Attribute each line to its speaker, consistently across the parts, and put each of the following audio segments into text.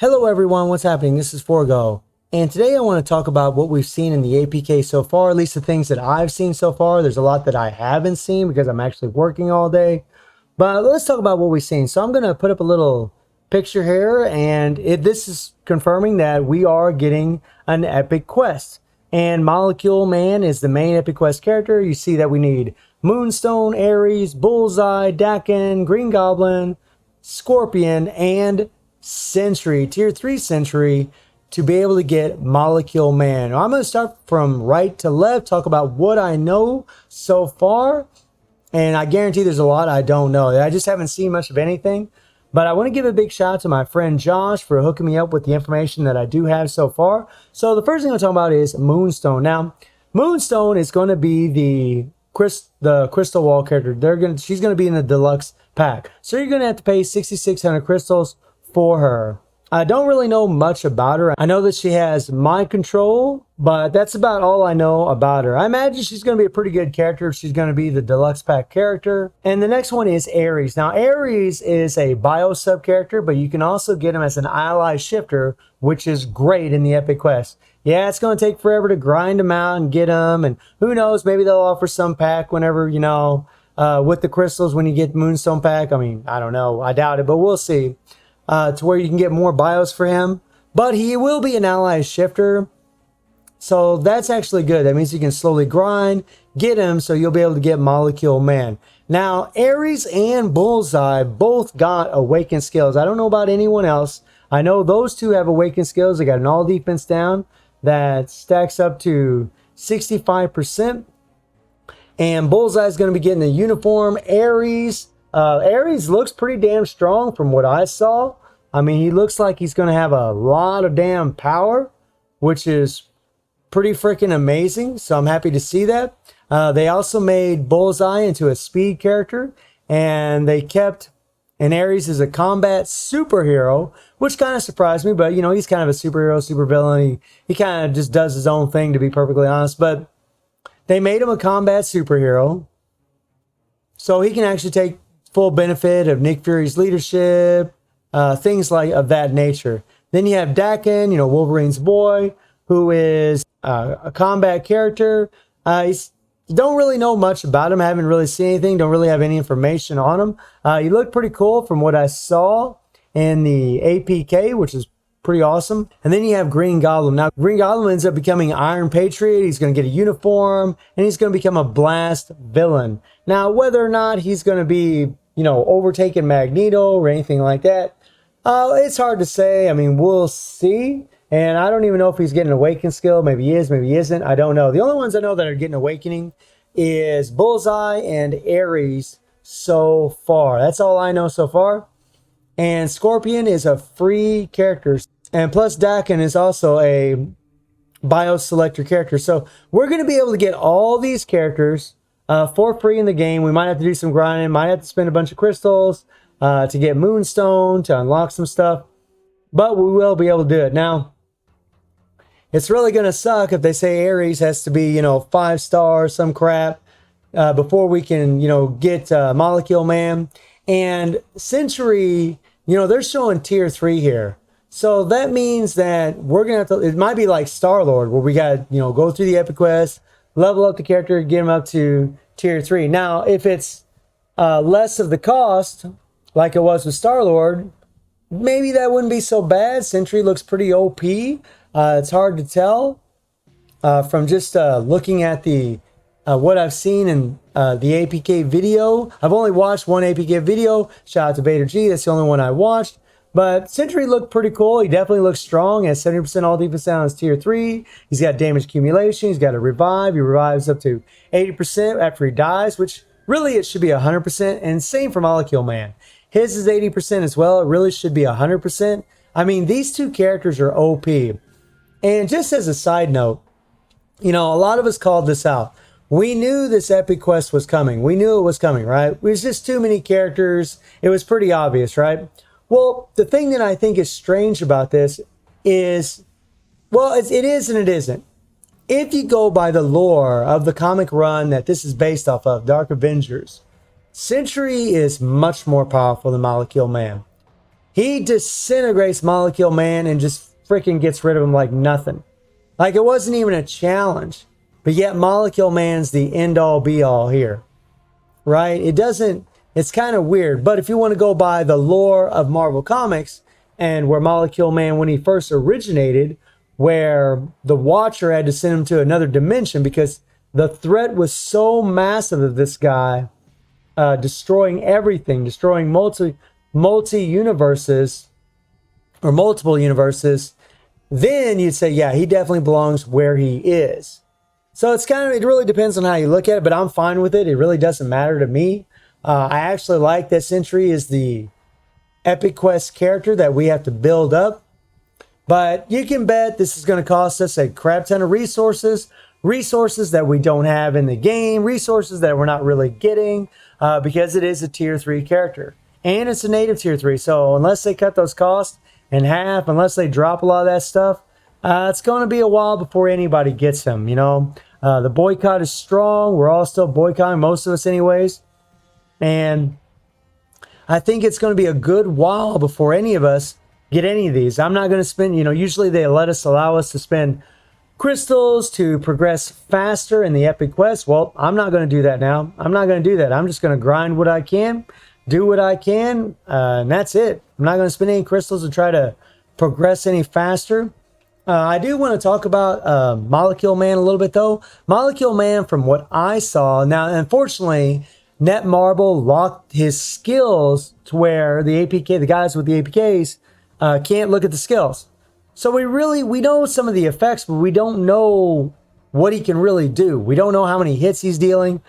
Speaker 1: Hello everyone, what's happening? This is Forgo, and today I want to talk about what we've seen in the APK so far, at least the things that I've seen so far. There's a lot that I haven't seen because I'm actually working all day, but let's talk about what we've seen. So I'm going to put up a little picture here, and this is confirming that we are getting an epic quest, and Molecule Man is the main epic quest character. You see that we need Moonstone, Aries, Bullseye, Dakin, Green Goblin, Scorpion, and Sentry, tier 3 Sentry, to be able to get Molecule Man. Now, I'm going to start from right to left, talk about what I know so far, and I guarantee there's a lot I don't know. I just haven't seen much of anything, but I want to give a big shout out to my friend Josh for hooking me up with the information that I do have so far. So the first thing I'm talking about is Moonstone. Now, Moonstone is going to be the Crystal Wall character. She's going to be in the deluxe pack, so you're going to have to pay 6,600 crystals for her. I don't really know much about her. I know that she has mind control, but that's about all I know about her. I imagine she's going to be a pretty good character if she's going to be the deluxe pack character. And the next one is Aries. Now, Aries is a bio sub character, but you can also get him as an ally shifter, which is great in the epic quest. Yeah, it's going to take forever to grind them out and get them, and who knows, maybe they'll offer some pack whenever, with the crystals when you get Moonstone pack. I mean, I don't know, I doubt it, but we'll see. To where you can get more bios for him, but he will be an ally shifter, so that's actually good. That means you can slowly grind, get him, so you'll be able to get Molecule Man. Now, Aries and Bullseye both got awakened skills. I don't know about anyone else. I know those two have awakened skills. They got an all defense down that stacks up to 65%, and Bullseye is going to be getting the uniform. Aries looks pretty damn strong from what I saw. I mean, he looks like he's going to have a lot of damn power, which is pretty freaking amazing. So I'm happy to see that. They also made Bullseye into a speed character, and they kept Aries as a combat superhero, which kind of surprised me. But, he's kind of a superhero, supervillain. He kind of just does his own thing, to be perfectly honest. But they made him a combat superhero, so he can actually take full benefit of Nick Fury's leadership, things like of that nature. Then you have Dakin, Wolverine's boy, who is a combat character. Don't really know much about him. I haven't really seen anything. Don't really have any information on him. He looked pretty cool from what I saw in the APK, which is pretty awesome. And then you have Green Goblin. Now, Green Goblin ends up becoming Iron Patriot. He's going to get a uniform, and he's going to become a blast villain. Now, whether or not he's going to be overtaking Magneto or anything like that, it's hard to say. I mean, we'll see. And I don't even know if he's getting an awakened skill. Maybe he is, maybe he isn't. I don't know. The only ones I know that are getting awakening is Bullseye and Aries so far. That's all I know so far. And Scorpion is a free character. And plus Dakin is also a bio selector character. So we're going to be able to get all these characters for free in the game. We might have to do some grinding, might have to spend a bunch of crystals to get Moonstone, to unlock some stuff, but we will be able to do it. Now, it's really going to suck if they say Aries has to be, 5 stars, some crap, before we can, get Molecule Man. And Sentry, they're showing tier 3 here. So that means that we're going to have to, it might be like Star-Lord, where we got to, go through the epic quest, level up the character, get him up to tier 3. Now, if it's less of the cost, like it was with Star-Lord, maybe that wouldn't be so bad. Sentry looks pretty OP. It's hard to tell from just looking at the what I've seen in the APK video. I've only watched one APK video. Shout out to Vader G. That's the only one I watched. But Sentry looked pretty cool. He definitely looks strong. He has 70% all defense down as tier 3. He's got damage accumulation. He's got a revive. He revives up to 80% after he dies, which really it should be 100%. And same for Molecule Man. His is 80% as well. It really should be 100%. I mean, these two characters are OP. And just as a side note, a lot of us called this out. We knew this epic quest was coming. We knew it was coming, right? It was just too many characters. It was pretty obvious, right? Well, the thing that I think is strange about this is, well, it is and it isn't. If you go by the lore of the comic run that this is based off of, Dark Avengers, Sentry is much more powerful than Molecule Man. He disintegrates Molecule Man and just freaking gets rid of him like nothing. Like it wasn't even a challenge. But yet Molecule Man's the end all be all here. Right? It doesn't, it's kind of weird. But if you want to go by the lore of Marvel Comics and where Molecule Man, when he first originated, where the Watcher had to send him to another dimension because the threat was so massive of this guy destroying everything, destroying multi-universes or multiple universes, then you'd say, yeah, he definitely belongs where he is. So it's kind of, it really depends on how you look at it, but I'm fine with it. It really doesn't matter to me. I actually like that Sentry is the Epic Quest character that we have to build up. But you can bet this is going to cost us a crap ton of resources that we don't have in the game, resources that we're not really getting because it is a tier 3 character. And it's a native tier 3. So unless they cut those costs in half, unless they drop a lot of that stuff, it's going to be a while before anybody gets him, you know. The boycott is strong. We're all still boycotting, most of us anyways. And I think it's going to be a good while before any of us get any of these. I'm not going to spend, you know, usually they allow us to spend crystals to progress faster in the Epic Quest. Well, I'm not going to do that now. I'm not going to do that. I'm just going to grind what I can, do what I can, and that's it. I'm not going to spend any crystals to try to progress any faster. I do want to talk about Molecule Man a little bit, though. Molecule Man, from what I saw, now, unfortunately, Netmarble locked his skills to where the APK, the guys with the APKs, can't look at the skills. So we know some of the effects, but we don't know what he can really do. We don't know how many hits he's dealing.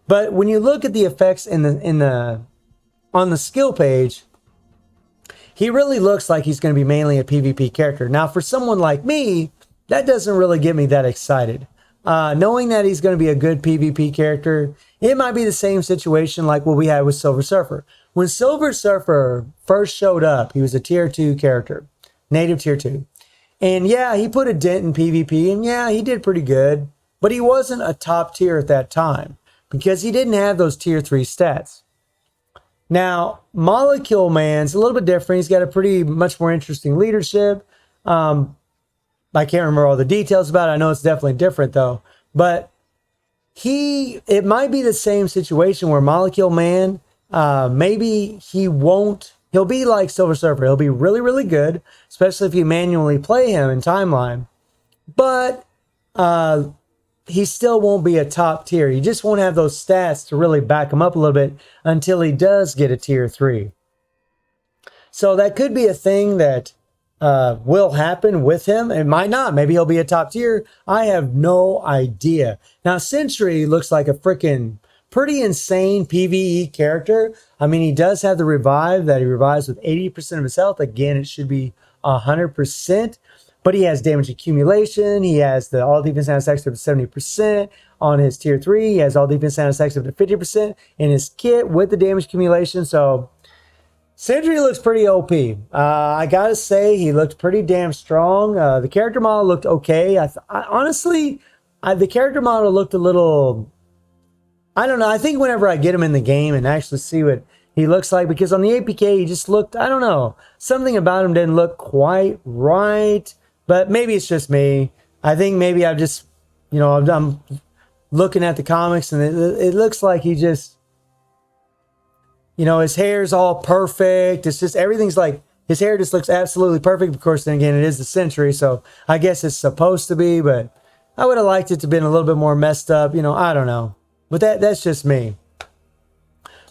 Speaker 1: But when you look at the effects on the skill page, he really looks like he's going to be mainly a PvP character. Now, for someone like me, that doesn't really get me that excited. Knowing that he's going to be a good PvP character, it might be the same situation like what we had with Silver Surfer. When Silver Surfer first showed up, he was a tier 2 character, native tier 2. And yeah, he put a dent in PvP, and yeah, he did pretty good. But he wasn't a top tier at that time because he didn't have those tier 3 stats. Now, Molecule Man's a little bit different. He's got a pretty much more interesting leadership. I can't remember all the details about it. I know it's definitely different though. But it might be the same situation where Molecule Man, maybe he'll be like Silver Surfer. He'll be really, really good, especially if you manually play him in Timeline. But he still won't be a top tier. He just won't have those stats to really back him up a little bit until he does get a tier 3. So that could be a thing that will happen with him. It might not. Maybe he'll be a top tier. I have no idea. Now, Sentry looks like a freaking pretty insane PvE character. I mean, he does have the revive that he revives with 80% of his health. Again, it should be 100%. But he has damage accumulation. He has the all defense satisfaction of 70% on his tier 3. He has all defense satisfaction of 50% in his kit with the damage accumulation. So Sentry looks pretty OP. I gotta say, he looked pretty damn strong. The character model looked okay. Honestly, the character model looked a little, I don't know. I think whenever I get him in the game and actually see what he looks like, because on the APK, he just looked, I don't know. Something about him didn't look quite right. But maybe it's just me. I think maybe I've just, you know, I'm looking at the comics and it looks like he just, you know, his hair's all perfect. It's just, everything's like, his hair just looks absolutely perfect. Of course, then again, it is the Sentry, so I guess it's supposed to be, but I would have liked it to have been a little bit more messed up. You know, I don't know. But that's just me.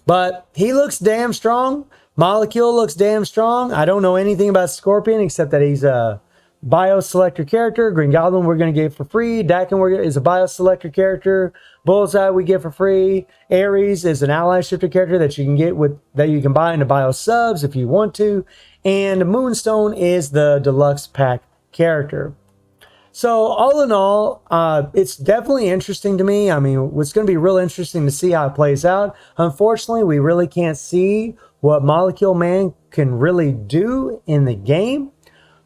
Speaker 1: But he looks damn strong. Molecule looks damn strong. I don't know anything about Scorpion except that he's a bio-selector character. Green Goblin we're going to get for free. Dakin is a bio-selector character. Bullseye we get for free. Aries is an ally shifter character that you can get that you can buy into bio subs if you want to. And Moonstone is the deluxe pack character. So all in all, it's definitely interesting to me. I mean, it's going to be real interesting to see how it plays out. Unfortunately, we really can't see what Molecule Man can really do in the game.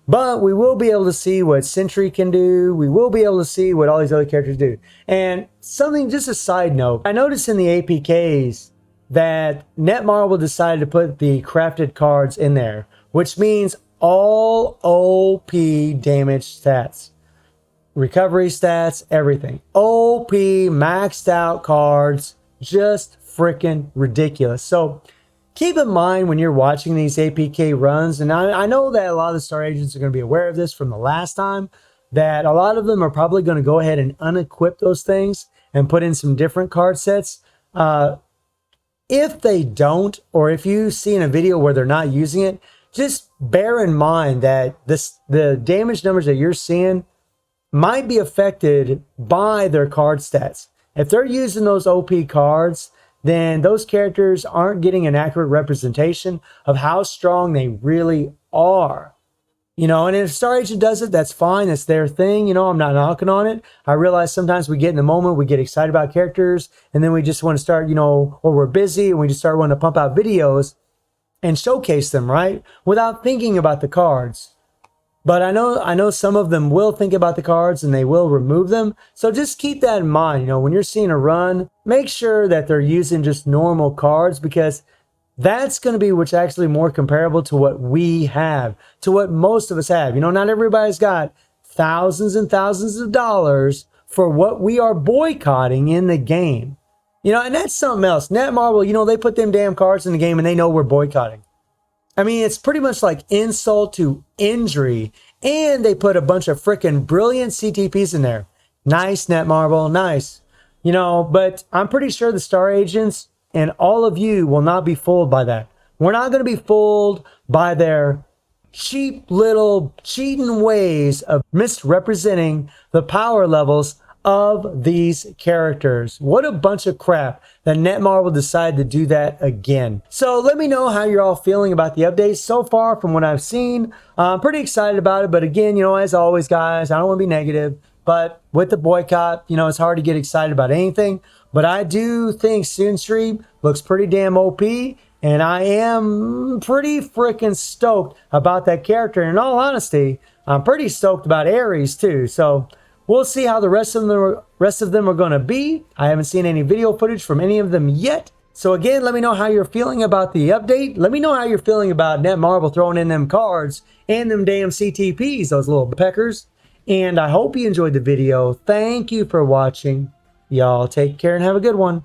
Speaker 1: But we will be able to see what Sentry can do. We will be able to see what all these other characters do. And something, just a side note, I noticed in the APKs that Netmarble decided to put the crafted cards in there. which means all OP damage stats, recovery stats, everything. OP maxed out cards, just freaking ridiculous. So keep in mind when you're watching these APK runs, and I know that a lot of the star agents are going to be aware of this from the last time, that a lot of them are probably going to go ahead and unequip those things and put in some different card sets. If they don't, or if you see in a video where they're not using it, just bear in mind that the damage numbers that you're seeing might be affected by their card stats. If they're using those OP cards, then those characters aren't getting an accurate representation of how strong they really are. You know, and if Star Agent does it, that's fine. That's their thing. You know, I'm not knocking on it. I realize sometimes we get in the moment, we get excited about characters, and then we just want to start, you know, or we're busy and we just start wanting to pump out videos and showcase them, right? Without thinking about the cards. But I know some of them will think about the cards and they will remove them. So just keep that in mind. You know, when you're seeing a run, make sure that they're using just normal cards, because that's going to be what's actually more comparable to what we have, to what most of us have. You know, not everybody's got thousands and thousands of dollars for what we are boycotting in the game. You know, and that's something else. Netmarble, you know, they put them damn cards in the game and they know we're boycotting. I mean, it's pretty much like insult to injury. And they put a bunch of freaking brilliant CTPs in there. Nice, Netmarble, nice. You know, but I'm pretty sure the Star Agents and all of you will not be fooled by that. We're not going to be fooled by their cheap little cheating ways of misrepresenting the power levels of these characters. What a bunch of crap that Netmarble decided to do that again. So let me know how you're all feeling about the updates so far from what I've seen. I'm pretty excited about it, but again, you know, as always, guys, I don't want to be negative, but with the boycott, you know, it's hard to get excited about anything. But I do think Sentry looks pretty damn OP, and I am pretty freaking stoked about that character. And in all honesty, I'm pretty stoked about Aries too. So we'll see how the rest of them are going to be. I haven't seen any video footage from any of them yet. So again, let me know how you're feeling about the update. Let me know how you're feeling about Netmarble throwing in them cards and them damn CTPs, those little peckers. And I hope you enjoyed the video. Thank you for watching. Y'all take care and have a good one.